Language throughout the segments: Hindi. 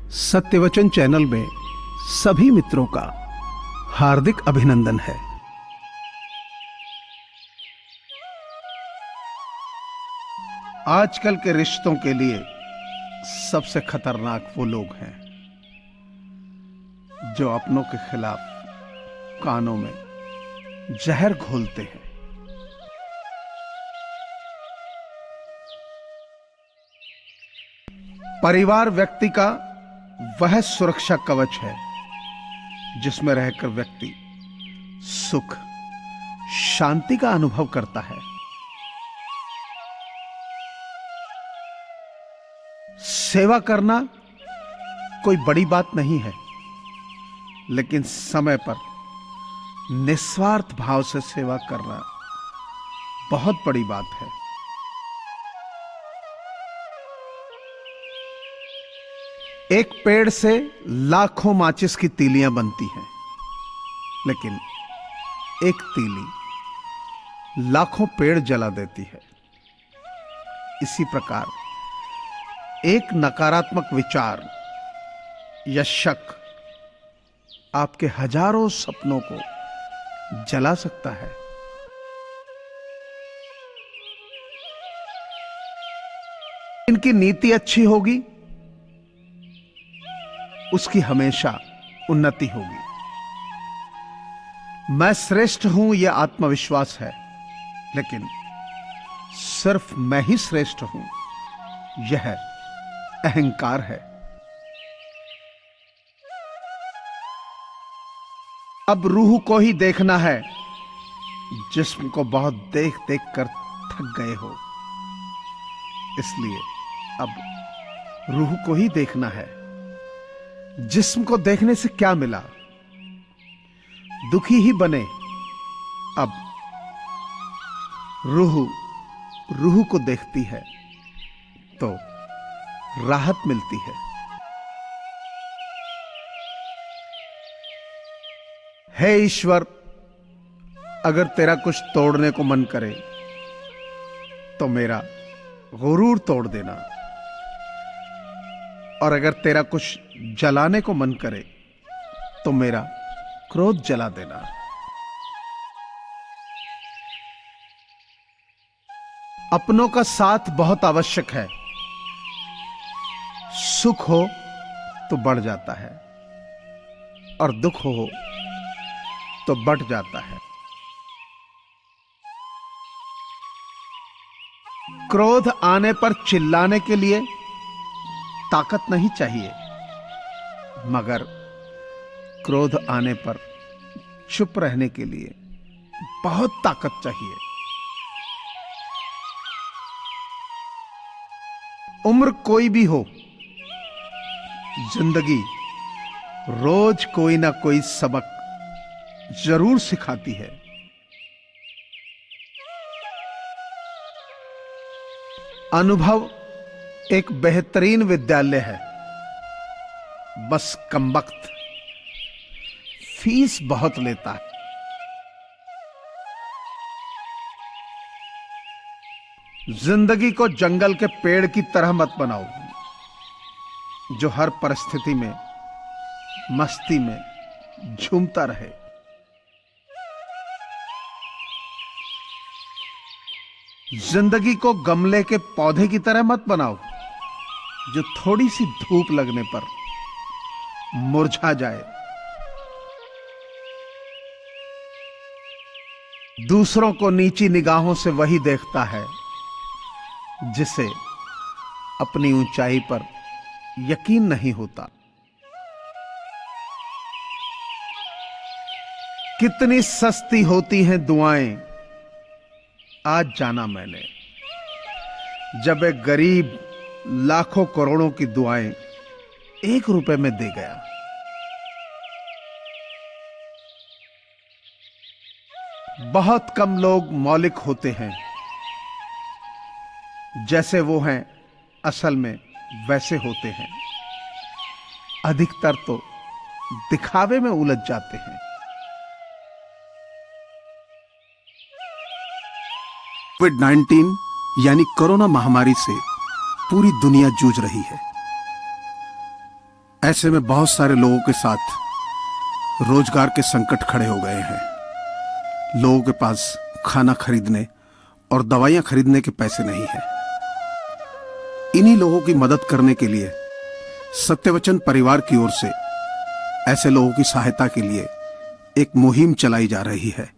सत्यवचन चैनल में सभी मित्रों का हार्दिक अभिनंदन है। आजकल के रिश्तों के लिए सबसे खतरनाक वो लोग हैं जो अपनों के खिलाफ कानों में जहर घोलते हैं। परिवार व्यक्ति का वह सुरक्षा कवच है जिसमें रहकर व्यक्ति सुख, शांति का अनुभव करता है। सेवा करना कोई बड़ी बात नहीं है, लेकिन समय पर निस्वार्थ भाव से सेवा करना बहुत बड़ी बात है। एक पेड़ से लाखों माचिस की तीलियां बनती हैं, लेकिन एक तीली लाखों पेड़ जला देती है। इसी प्रकार एक नकारात्मक विचार या शक आपके हजारों सपनों को जला सकता है। इनकी नीति अच्छी होगी, उसकी हमेशा उन्नति होगी। मैं श्रेष्ठ हूं यह आत्मविश्वास है, लेकिन सिर्फ मैं ही श्रेष्ठ हूं यह अहंकार है। अब रूह को ही देखना है, जिस्म को बहुत देख देख कर थक गए हो। इसलिए अब रूह को ही देखना है। जिस्म को देखने से क्या मिला? दुखी ही बने। अब रूह को देखती है तो राहत मिलती है। हे ईश्वर, अगर तेरा कुछ तोड़ने को मन करे तो मेरा गुरूर तोड़ देना, और अगर तेरा कुछ जलाने को मन करे तो मेरा क्रोध जला देना। अपनों का साथ बहुत आवश्यक है। सुख हो तो बढ़ जाता है और दुख हो तो बढ़ जाता है। क्रोध आने पर चिल्लाने के लिए ताकत नहीं चाहिए, मगर क्रोध आने पर चुप रहने के लिए बहुत ताकत चाहिए। उम्र कोई भी हो, जिंदगी रोज कोई ना कोई सबक जरूर सिखाती है। अनुभव एक बेहतरीन विद्यालय है, बस कमबख्त फीस बहुत लेता है। जिंदगी को जंगल के पेड़ की तरह मत बनाओ जो हर परिस्थिति में मस्ती में झूमता रहे। जिंदगी को गमले के पौधे की तरह मत बनाओ जो थोड़ी सी धूप लगने पर मुरझा जाए। दूसरों को नीची निगाहों से वही देखता है जिसे अपनी ऊंचाई पर यकीन नहीं होता। कितनी सस्ती होती हैं दुआएं, आज जाना मैंने, जब एक गरीब लाखों करोड़ों की दुआएं 1 रुपए में दे गया। बहुत कम लोग मौलिक होते हैं, जैसे वो हैं असल में वैसे होते हैं। अधिकतर तो दिखावे में उलझ जाते हैं। कोविड-19 यानी कोरोना महामारी से पूरी दुनिया जूझ रही है। ऐसे में बहुत सारे लोगों के साथ रोजगार के संकट खड़े हो गए हैं। लोगों के पास खाना खरीदने और दवाइयां खरीदने के पैसे नहीं हैं। इन्हीं लोगों की मदद करने के लिए सत्यवचन परिवार की ओर से ऐसे लोगों की सहायता के लिए एक मुहिम चलाई जा रही है,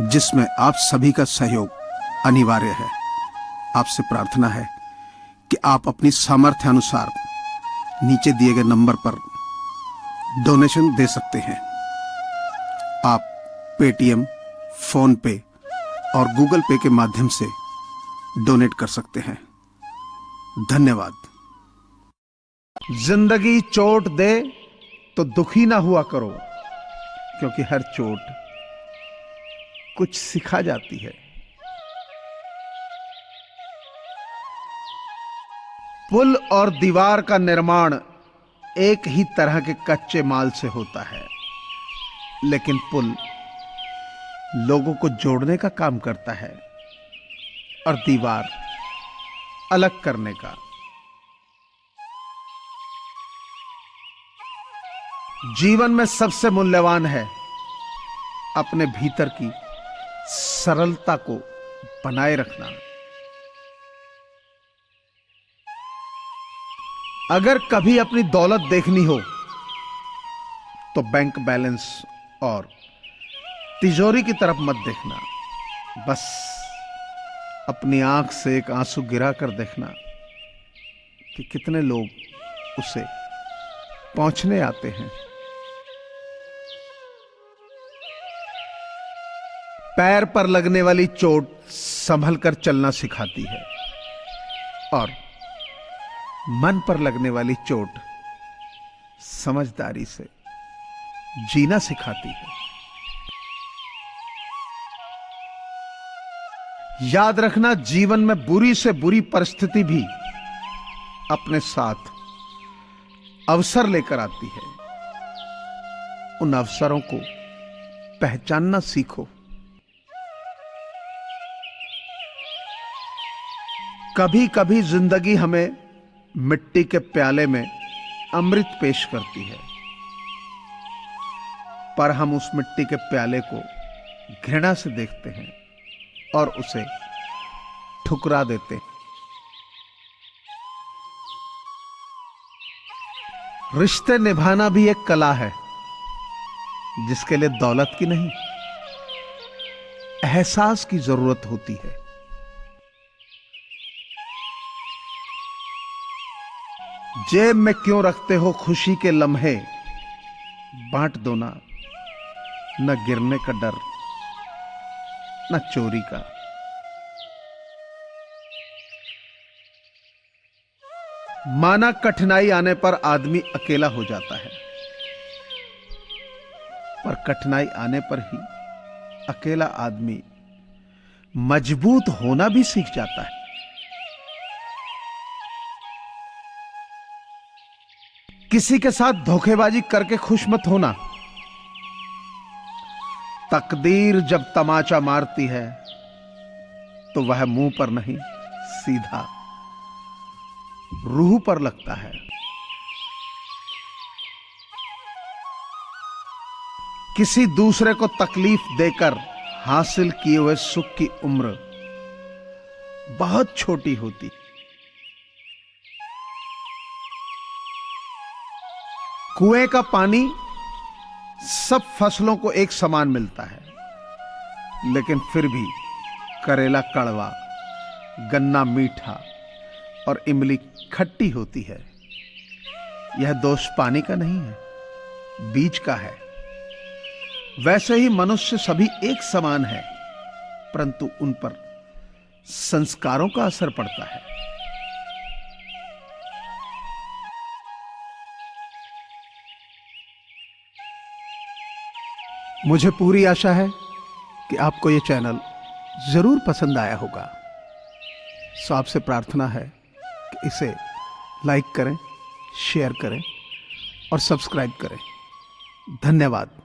जिसमें आप सभी का सहयोग अनिवार्य है। आपसे प्रार्थना है कि आप अपनी सामर्थ्य अनुसार नीचे दिए गए नंबर पर डोनेशन दे सकते हैं। आप पेटीएम, फोन पे और गूगल पे के माध्यम से डोनेट कर सकते हैं। धन्यवाद। जिंदगी चोट दे तो दुखी ना हुआ करो, क्योंकि हर चोट कुछ सिखा जाती है। पुल और दीवार का निर्माण एक ही तरह के कच्चे माल से होता है, लेकिन पुल लोगों को जोड़ने का काम करता है और दीवार अलग करने का। जीवन में सबसे मूल्यवान है अपने भीतर की सरलता को बनाए रखना। अगर कभी अपनी दौलत देखनी हो तो बैंक बैलेंस और तिजोरी की तरफ मत देखना। बस अपनी आंख से एक आंसू गिरा कर देखना कि कितने लोग उसे पहुंचने आते हैं। पैर पर लगने वाली चोट संभल कर चलना सिखाती है और मन पर लगने वाली चोट समझदारी से जीना सिखाती है। याद रखना, जीवन में बुरी से बुरी परिस्थिति भी अपने साथ अवसर लेकर आती है। उन अवसरों को पहचानना सीखो। कभी कभी जिंदगी हमें मिट्टी के प्याले में अमृत पेश करती है, पर हम उस मिट्टी के प्याले को घृणा से देखते हैं और उसे ठुकरा देते हैं। रिश्ते निभाना भी एक कला है, जिसके लिए दौलत की नहीं, एहसास की जरूरत होती है। जेब में क्यों रखते हो खुशी के लम्हे, बांट दो ना, न गिरने का डर न चोरी का। माना कठिनाई आने पर आदमी अकेला हो जाता है, पर कठिनाई आने पर ही अकेला आदमी मजबूत होना भी सीख जाता है। किसी के साथ धोखेबाजी करके खुश मत होना। तकदीर जब तमाचा मारती है तो वह मुंह पर नहीं, सीधा रूह पर लगता है। किसी दूसरे को तकलीफ देकर हासिल किए हुए सुख की उम्र बहुत छोटी होती। कुएं का पानी सब फसलों को एक समान मिलता है, लेकिन फिर भी करेला कड़वा, गन्ना मीठा और इमली खट्टी होती है। यह दोष पानी का नहीं है, बीज का है। वैसे ही मनुष्य सभी एक समान है, परंतु उन पर संस्कारों का असर पड़ता है। मुझे पूरी आशा है कि आपको यह चैनल जरूर पसंद आया होगा। सो आपसे प्रार्थना है कि इसे लाइक करें, शेयर करें और सब्सक्राइब करें। धन्यवाद।